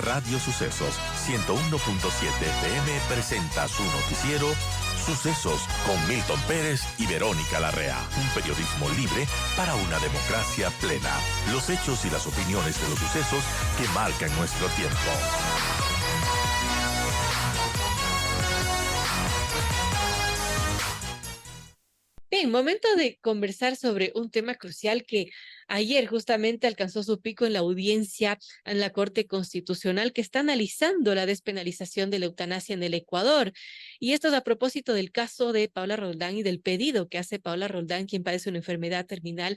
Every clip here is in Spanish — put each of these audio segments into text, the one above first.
Radio Sucesos 101.7 FM presenta su noticiero Sucesos con Milton Pérez y Verónica Larrea. Un periodismo libre para una democracia plena. Los hechos y las opiniones de los sucesos que marcan nuestro tiempo. Bien, momento de conversar sobre un tema crucial que ayer justamente alcanzó su pico en la audiencia en la Corte Constitucional que está analizando la despenalización de la eutanasia en el Ecuador. Y esto es a propósito del caso de Paula Roldán y del pedido que hace Paula Roldán, quien padece una enfermedad terminal,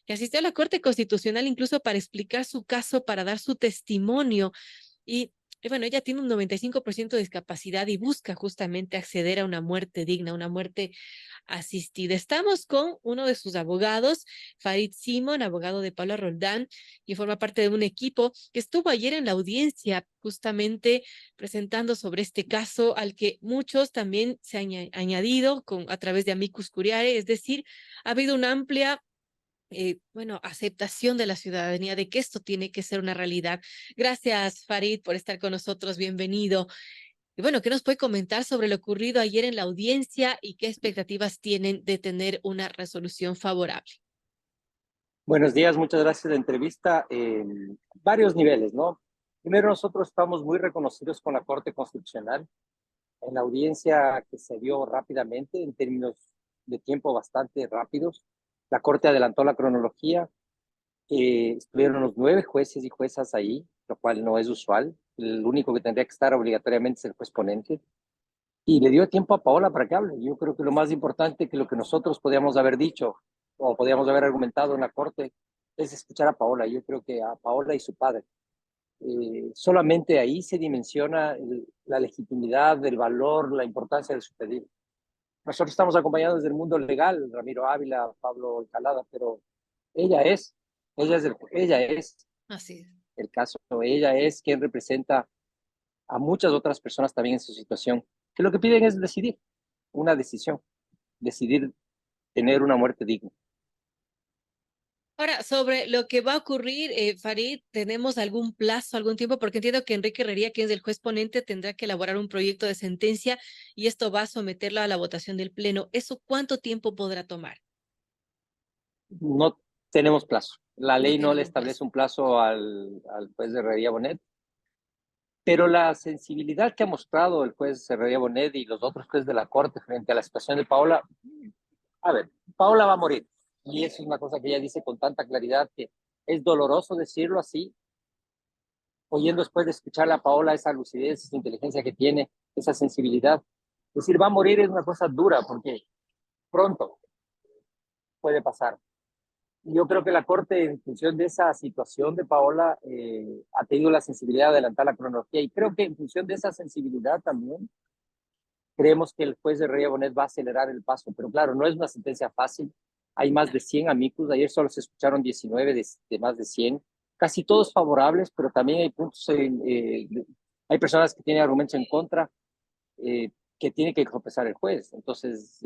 que asistió a la Corte Constitucional incluso para explicar su caso, para dar su testimonio. Y bueno, ella tiene un 95% de discapacidad y busca justamente acceder a una muerte digna, una muerte asistida. Estamos con uno de sus abogados, Farid Simon, abogado de Paula Roldán, y forma parte de un equipo que estuvo ayer en la audiencia justamente presentando sobre este caso al que muchos también se han añadido a través de amicus curiae, es decir, ha habido una amplia aceptación de la ciudadanía de que esto tiene que ser una realidad. Gracias, Farid, por estar con nosotros. Bienvenido. Y bueno, ¿qué nos puede comentar sobre lo ocurrido ayer en la audiencia y qué expectativas tienen de tener una resolución favorable? Buenos días, muchas gracias por la entrevista. Varios niveles, ¿no? Primero, nosotros estamos muy reconocidos con la Corte Constitucional en la audiencia que se dio rápidamente, en términos de tiempo bastante rápidos. La Corte adelantó la cronología. Estuvieron los 9 jueces y juezas ahí, lo cual no es usual. El único que tendría que estar obligatoriamente es el juez ponente. Y le dio tiempo a Paola para que hable. Yo creo que lo más importante que lo que nosotros podíamos haber dicho o podíamos haber argumentado en la corte es escuchar a Paola. Yo creo que a Paola y su padre. Solamente ahí se dimensiona la legitimidad, el valor, la importancia de su pedido. Nosotros estamos acompañados desde el mundo legal, Ramiro Ávila, Pablo Calada, pero ella es, ella es Así es. el caso. Ella es quien representa a muchas otras personas también en su situación, que lo que piden es decidir, una decisión, decidir tener una muerte digna. Ahora, sobre lo que va a ocurrir, Farid, ¿tenemos algún plazo, algún tiempo? Porque entiendo que Enrique Herrería, quien es el juez ponente, tendrá que elaborar un proyecto de sentencia y esto va a someterlo a la votación del Pleno. ¿Eso cuánto tiempo podrá tomar? No tenemos plazo. La No ley no tienen le un plazo. establece un plazo al juez de Herrería Bonet, pero la sensibilidad que ha mostrado el juez Herrería Bonet y los otros jueces de la Corte frente a la situación de Paola, a ver, Paola va a morir. Y eso es una cosa que ella dice con tanta claridad que es doloroso decirlo así, oyendo después de escucharla a Paola esa lucidez, esa inteligencia que tiene, esa sensibilidad. Decir va a morir es una cosa dura porque pronto puede pasar. Yo creo que la Corte, en función de esa situación de Paola, ha tenido la sensibilidad de adelantar la cronología y creo que en función de esa sensibilidad también creemos que el juez de Rey Bonet va a acelerar el paso, pero claro, no es una sentencia fácil. Hay más de 100 amicus, ayer solo se escucharon 19 de más de 100, casi todos favorables, pero también hay puntos, hay personas que tienen argumentos en contra, que tiene que sopesar el juez. Entonces,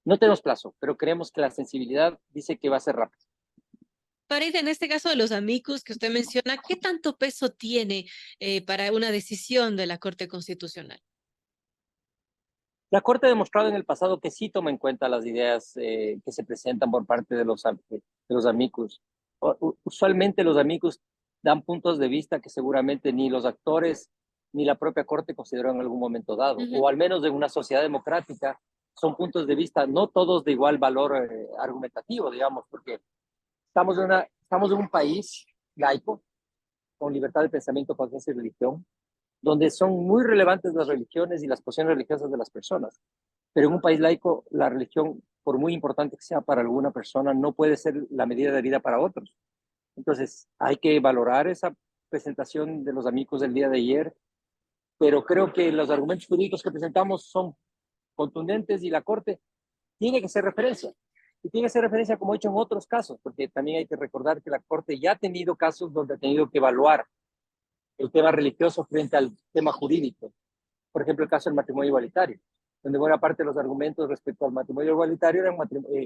no tenemos plazo, pero creemos que la sensibilidad dice que va a ser rápido. Farid, en este caso de los amicus que usted menciona, ¿qué tanto peso tiene para una decisión de la Corte Constitucional? La Corte ha demostrado en el pasado que sí toma en cuenta las ideas que se presentan por parte de los amicus. Usualmente los amicus dan puntos de vista que seguramente ni los actores ni la propia Corte consideró en algún momento dado, o al menos en una sociedad democrática son puntos de vista no todos de igual valor argumentativo, digamos, porque estamos en un país laico, con libertad de pensamiento, conciencia y religión, donde son muy relevantes las religiones y las posiciones religiosas de las personas. Pero en un país laico, la religión, por muy importante que sea para alguna persona, no puede ser la medida de vida para otros. Entonces, hay que valorar esa presentación de los amigos del día de ayer, pero creo que los argumentos jurídicos que presentamos son contundentes y la Corte tiene que hacer referencia. Y tiene que hacer referencia como he hecho en otros casos, porque también hay que recordar que la Corte ya ha tenido casos donde ha tenido que evaluar el tema religioso frente al tema jurídico. Por ejemplo, el caso del matrimonio igualitario, donde buena parte de los argumentos respecto al matrimonio igualitario eran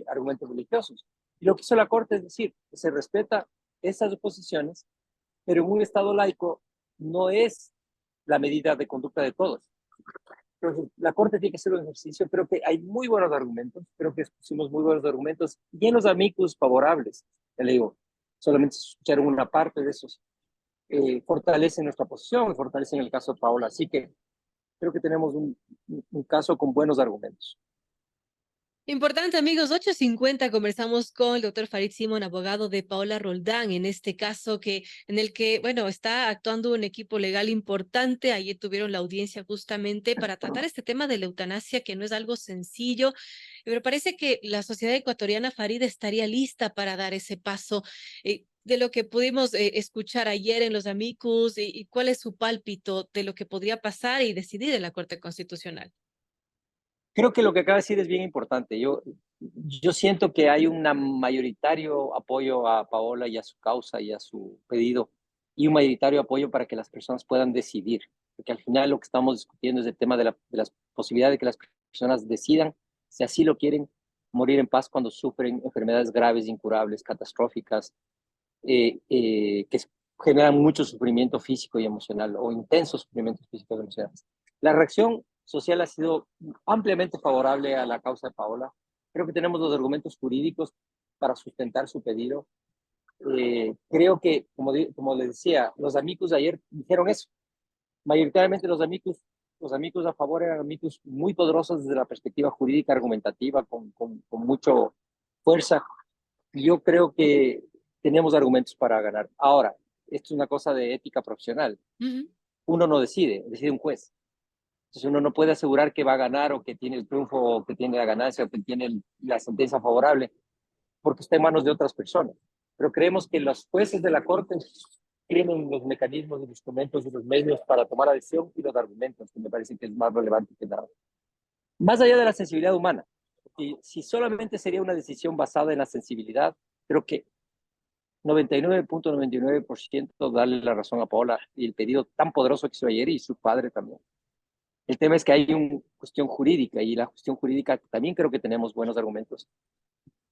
argumentos religiosos. Y lo que hizo la Corte es decir, que se respeta esas oposiciones, pero en un Estado laico no es la medida de conducta de todos. Entonces, la Corte tiene que hacer un ejercicio. Creo que hay muy buenos argumentos, creo que pusimos muy buenos argumentos y en los amigos favorables. Ya le digo, solamente escucharon una parte de esos. Fortalecen nuestra posición y fortalecen el caso de Paola. Así que creo que tenemos un caso con buenos argumentos. Importante, amigos, 8:50 conversamos con el doctor Farid Simon, abogado de Paola Roldán, en este caso en el que, bueno, está actuando un equipo legal importante. Ayer tuvieron la audiencia justamente para tratar este tema de la eutanasia, que no es algo sencillo, pero parece que la sociedad ecuatoriana, Farid, estaría lista para dar ese paso. De lo que pudimos escuchar ayer en los amicus y cuál es su pálpito de lo que podría pasar y decidir en la Corte Constitucional. Creo que lo que acaba de decir es bien importante. Yo siento que hay un mayoritario apoyo a Paola y a su causa y a su pedido, y un mayoritario apoyo para que las personas puedan decidir, porque al final lo que estamos discutiendo es el tema de las posibilidades de que las personas decidan si así lo quieren, morir en paz cuando sufren enfermedades graves, incurables, catastróficas, que generan mucho sufrimiento físico y emocional, o intensos sufrimientos físicos y emocionales. La reacción social ha sido ampliamente favorable a la causa de Paola. Creo que tenemos los argumentos jurídicos para sustentar su pedido. Creo que, como les decía, los amigos ayer dijeron eso. Mayoritariamente los amigos a favor eran amigos muy poderosos desde la perspectiva jurídica argumentativa, con mucha fuerza. Yo creo que tenemos argumentos para ganar. Ahora, esto es una cosa de ética profesional. Ujú. Uno no decide, decide un juez. Entonces uno no puede asegurar que va a ganar o que tiene el triunfo o que tiene la ganancia o que tiene la sentencia favorable porque está en manos de otras personas. Pero creemos que los jueces de la Corte tienen los mecanismos, los instrumentos y los medios para tomar la decisión y los argumentos, que me parece que es más relevante que nada. Más allá de la sensibilidad humana, porque si solamente sería una decisión basada en la sensibilidad, creo que 99.99% darle la razón a Paola y el pedido tan poderoso que hizo ayer y su padre también. El tema es que hay una cuestión jurídica y la cuestión jurídica también creo que tenemos buenos argumentos,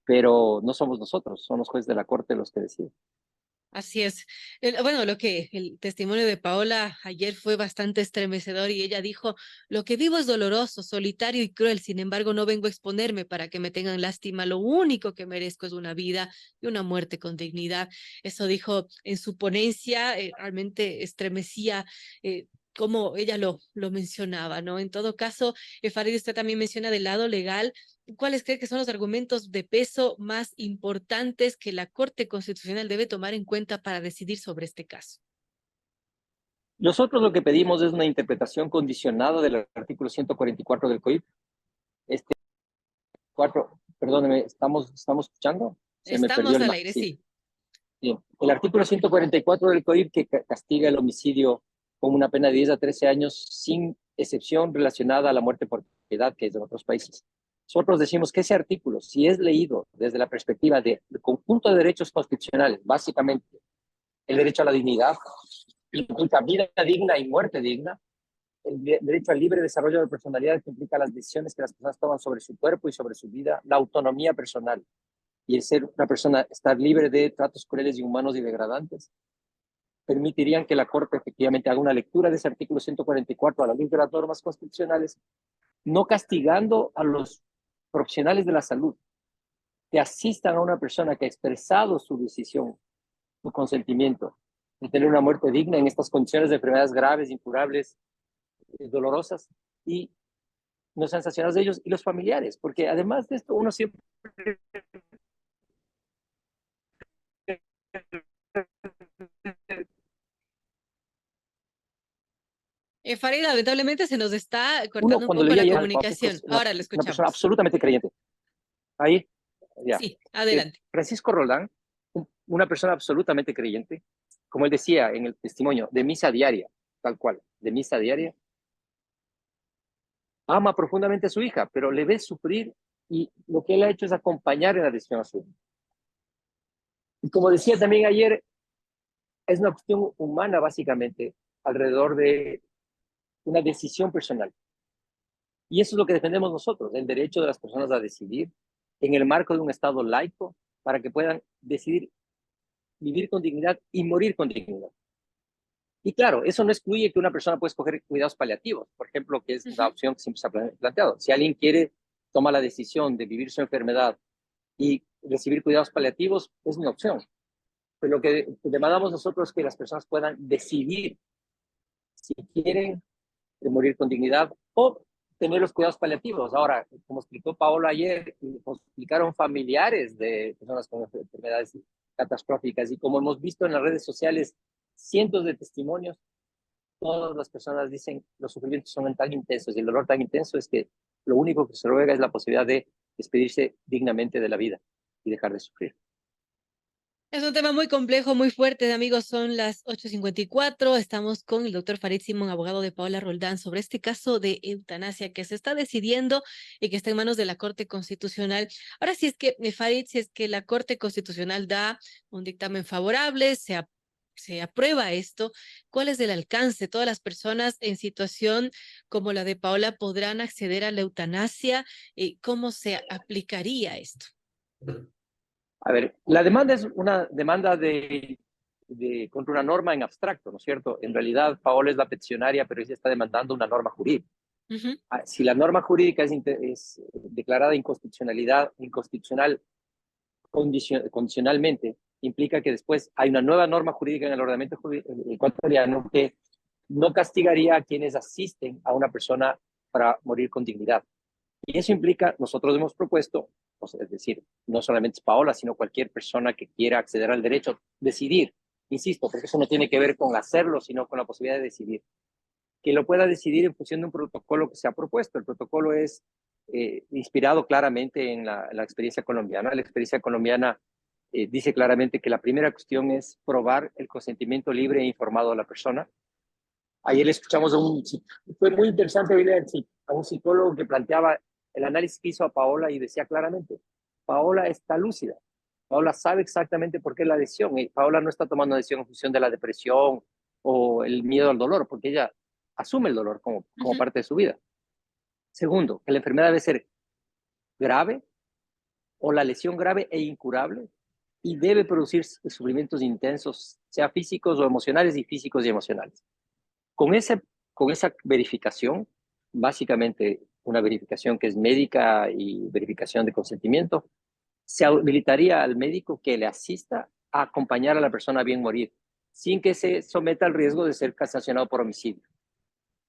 pero no somos nosotros, son los jueces de la Corte los que deciden. Así es. Bueno, el testimonio de Paola ayer fue bastante estremecedor y ella dijo, lo que vivo es doloroso, solitario y cruel, sin embargo no vengo a exponerme para que me tengan lástima, lo único que merezco es una vida y una muerte con dignidad. Eso dijo en su ponencia, realmente estremecía. Como ella lo mencionaba, ¿no? En todo caso, Farid, usted también menciona del lado legal. ¿Cuáles cree que son los argumentos de peso más importantes que la Corte Constitucional debe tomar en cuenta para decidir sobre este caso? Nosotros lo que pedimos es una interpretación condicionada del artículo 144 del COIP. Este 4, perdóneme, ¿estamos escuchando? Se me perdió Estamos el al mic, aire, sí. sí. Bien. El artículo 144 del COIP que castiga el homicidio con una pena de 10 a 13 años sin excepción relacionada a la muerte por piedad, que es de otros países. Nosotros decimos que ese artículo, si es leído desde la perspectiva del conjunto de derechos constitucionales, básicamente el derecho a la dignidad, implica vida digna y muerte digna, el derecho al libre desarrollo de la personalidad, que implica las decisiones que las personas toman sobre su cuerpo y sobre su vida, la autonomía personal y el ser una persona, estar libre de tratos crueles, inhumanos y degradantes, permitirían que la Corte efectivamente haga una lectura de ese artículo 144 a la luz de las normas constitucionales, no castigando a los profesionales de la salud que asistan a una persona que ha expresado su decisión, su consentimiento de tener una muerte digna en estas condiciones de enfermedades graves, incurables, dolorosas, y no sean sancionados de ellos y los familiares, porque además de esto uno siempre Farid, lamentablemente se nos está uno cortando un cuando poco leía la ayer al Papa, comunicación. Ahora lo una persona escuchamos. absolutamente creyente. Ahí, ya. Sí, adelante. Francisco Roldán, una persona absolutamente creyente, como él decía en el testimonio, de misa diaria, tal cual, de misa diaria, ama profundamente a su hija, pero le ve sufrir y lo que él ha hecho es acompañar en la decisión a su hija. Y como decía también ayer, es una cuestión humana básicamente alrededor de una decisión personal. Y eso es lo que defendemos nosotros, el derecho de las personas a decidir en el marco de un Estado laico para que puedan decidir vivir con dignidad y morir con dignidad. Y claro, eso no excluye que una persona pueda escoger cuidados paliativos, por ejemplo, que es la opción que siempre se ha planteado. Si alguien quiere, toma la decisión de vivir su enfermedad y recibir cuidados paliativos, es una opción. Pero lo que demandamos nosotros es que las personas puedan decidir si quieren morir con dignidad o tener los cuidados paliativos. Ahora, como explicó Paola ayer, nos explicaron familiares de personas con enfermedades catastróficas y como hemos visto en las redes sociales, cientos de testimonios, todas las personas dicen los sufrimientos son tan intensos y el dolor tan intenso es que lo único que se ruega es la posibilidad de despedirse dignamente de la vida y dejar de sufrir. Es un tema muy complejo, muy fuerte, amigos. Son las 8:54. Estamos con el doctor Farid Simón, abogado de Paola Roldán, sobre este caso de eutanasia que se está decidiendo y que está en manos de la Corte Constitucional. Ahora, si es que, Farid, si es que la Corte Constitucional da un dictamen favorable, se aprueba esto, ¿cuál es el alcance? ¿Todas las personas en situación como la de Paola podrán acceder a la eutanasia? ¿Cómo se aplicaría esto? A ver, la demanda es una demanda contra una norma en abstracto, ¿no es cierto? En realidad, Paola es la peticionaria, pero ella está demandando una norma jurídica. Ujú. Si la norma jurídica es declarada inconstitucional condicionalmente, implica que después hay una nueva norma jurídica en el ordenamiento ecuatoriano que no castigaría a quienes asisten a una persona para morir con dignidad. Y eso implica, nosotros hemos propuesto, es decir, no solamente es Paola, sino cualquier persona que quiera acceder al derecho a decidir, insisto, porque eso no tiene que ver con hacerlo, sino con la posibilidad de decidir, que lo pueda decidir en función de un protocolo que se ha propuesto. El protocolo es inspirado claramente en la experiencia colombiana. La experiencia colombiana dice claramente que la primera cuestión es probar el consentimiento libre e informado de la persona. Ayer escuchamos fue muy interesante oír a un psicólogo que planteaba el análisis que hizo a Paola y decía claramente, Paola está lúcida, Paola sabe exactamente por qué la decisión, y Paola no está tomando una decisión en función de la depresión o el miedo al dolor, porque ella asume el dolor como parte de su vida. Segundo, que la enfermedad debe ser grave o la lesión grave e incurable y debe producir sufrimientos intensos, sea físicos o emocionales y físicos y emocionales. Con esa verificación, básicamente una verificación que es médica y verificación de consentimiento, se habilitaría al médico que le asista a acompañar a la persona a bien morir, sin que se someta al riesgo de ser sancionado por homicidio.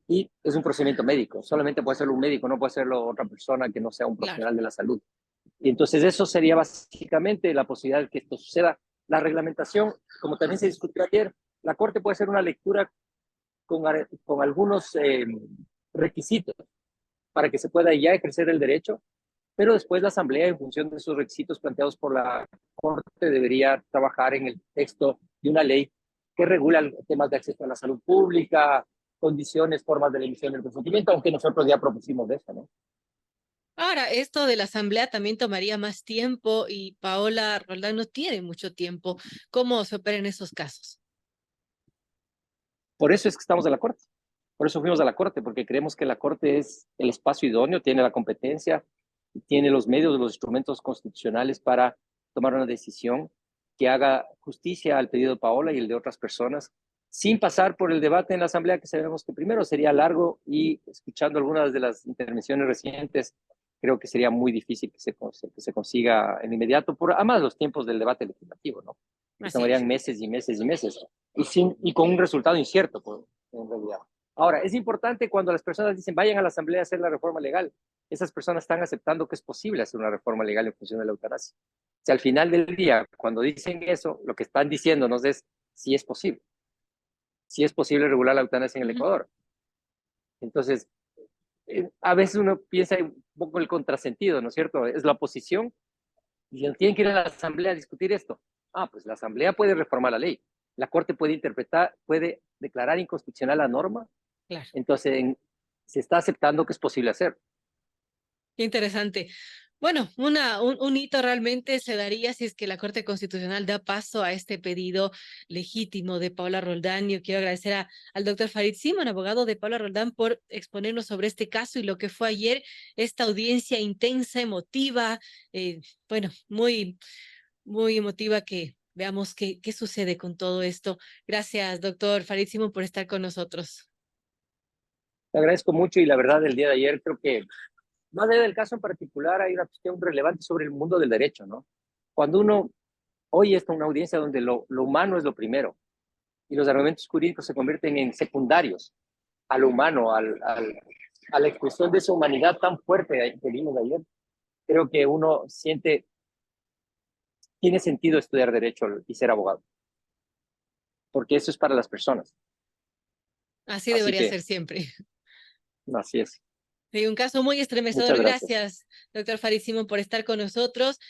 Y es un procedimiento médico, solamente puede hacerlo un médico, no puede hacerlo otra persona que no sea un Claro. profesional de la salud. Y entonces eso sería básicamente la posibilidad de que esto suceda. La reglamentación, como también se discutió ayer, la Corte puede hacer una lectura con algunos requisitos para que se pueda ya ejercer el derecho, pero después la Asamblea, en función de esos requisitos planteados por la Corte, debería trabajar en el texto de una ley que regula temas de acceso a la salud pública, condiciones, formas de la emisión del consentimiento, aunque nosotros ya propusimos de eso, ¿no? Ahora, esto de la asamblea también tomaría más tiempo y Paola Roldán no tiene mucho tiempo. ¿Cómo se opera en esos casos? Por eso es que estamos en la Corte. Por eso fuimos a la Corte, porque creemos que la Corte es el espacio idóneo, tiene la competencia, tiene los medios, los instrumentos constitucionales para tomar una decisión que haga justicia al pedido de Paola y el de otras personas, sin pasar por el debate en la Asamblea, que sabemos que primero sería largo y escuchando algunas de las intervenciones recientes, creo que sería muy difícil que se consiga en inmediato, además los tiempos del debate legislativo, ¿no? Que Así es. tomarían meses y meses y meses, y con un resultado incierto, pues, en realidad. Ahora, es importante cuando las personas dicen vayan a la Asamblea a hacer la reforma legal, esas personas están aceptando que es posible hacer una reforma legal en función de la eutanasia. Si al final del día, cuando dicen eso, lo que están diciéndonos es si es posible. Si es posible regular la eutanasia en el Ecuador. Entonces, a veces uno piensa un poco el contrasentido, ¿no es cierto? Es la oposición y tienen que ir a la Asamblea a discutir esto. Pues la Asamblea puede reformar la ley. La Corte puede interpretar, puede declarar inconstitucional la norma. Claro. Entonces, se está aceptando que es posible hacer. Qué interesante. Bueno, un hito realmente se daría si es que la Corte Constitucional da paso a este pedido legítimo de Paola Roldán. Yo quiero agradecer al doctor Farid Simón, abogado de Paola Roldán, por exponernos sobre este caso y lo que fue ayer esta audiencia intensa, emotiva, bueno, muy, muy emotiva veamos qué sucede con todo esto. Gracias, doctor Farid Simon, por estar con nosotros. Te agradezco mucho y la verdad, el día de ayer creo que, más allá del caso en particular, hay una cuestión relevante sobre el mundo del derecho, ¿no? Cuando uno oye esto en una audiencia donde lo humano es lo primero y los argumentos jurídicos se convierten en secundarios a lo humano, a la expresión de esa humanidad tan fuerte que vimos ayer, creo que uno siente, tiene sentido estudiar derecho y ser abogado, porque eso es para las personas. Así Así debería que, ser siempre. así es. Sí, un caso muy estremecedor. Muchas gracias. Gracias, doctor Farid Simon, por estar con nosotros.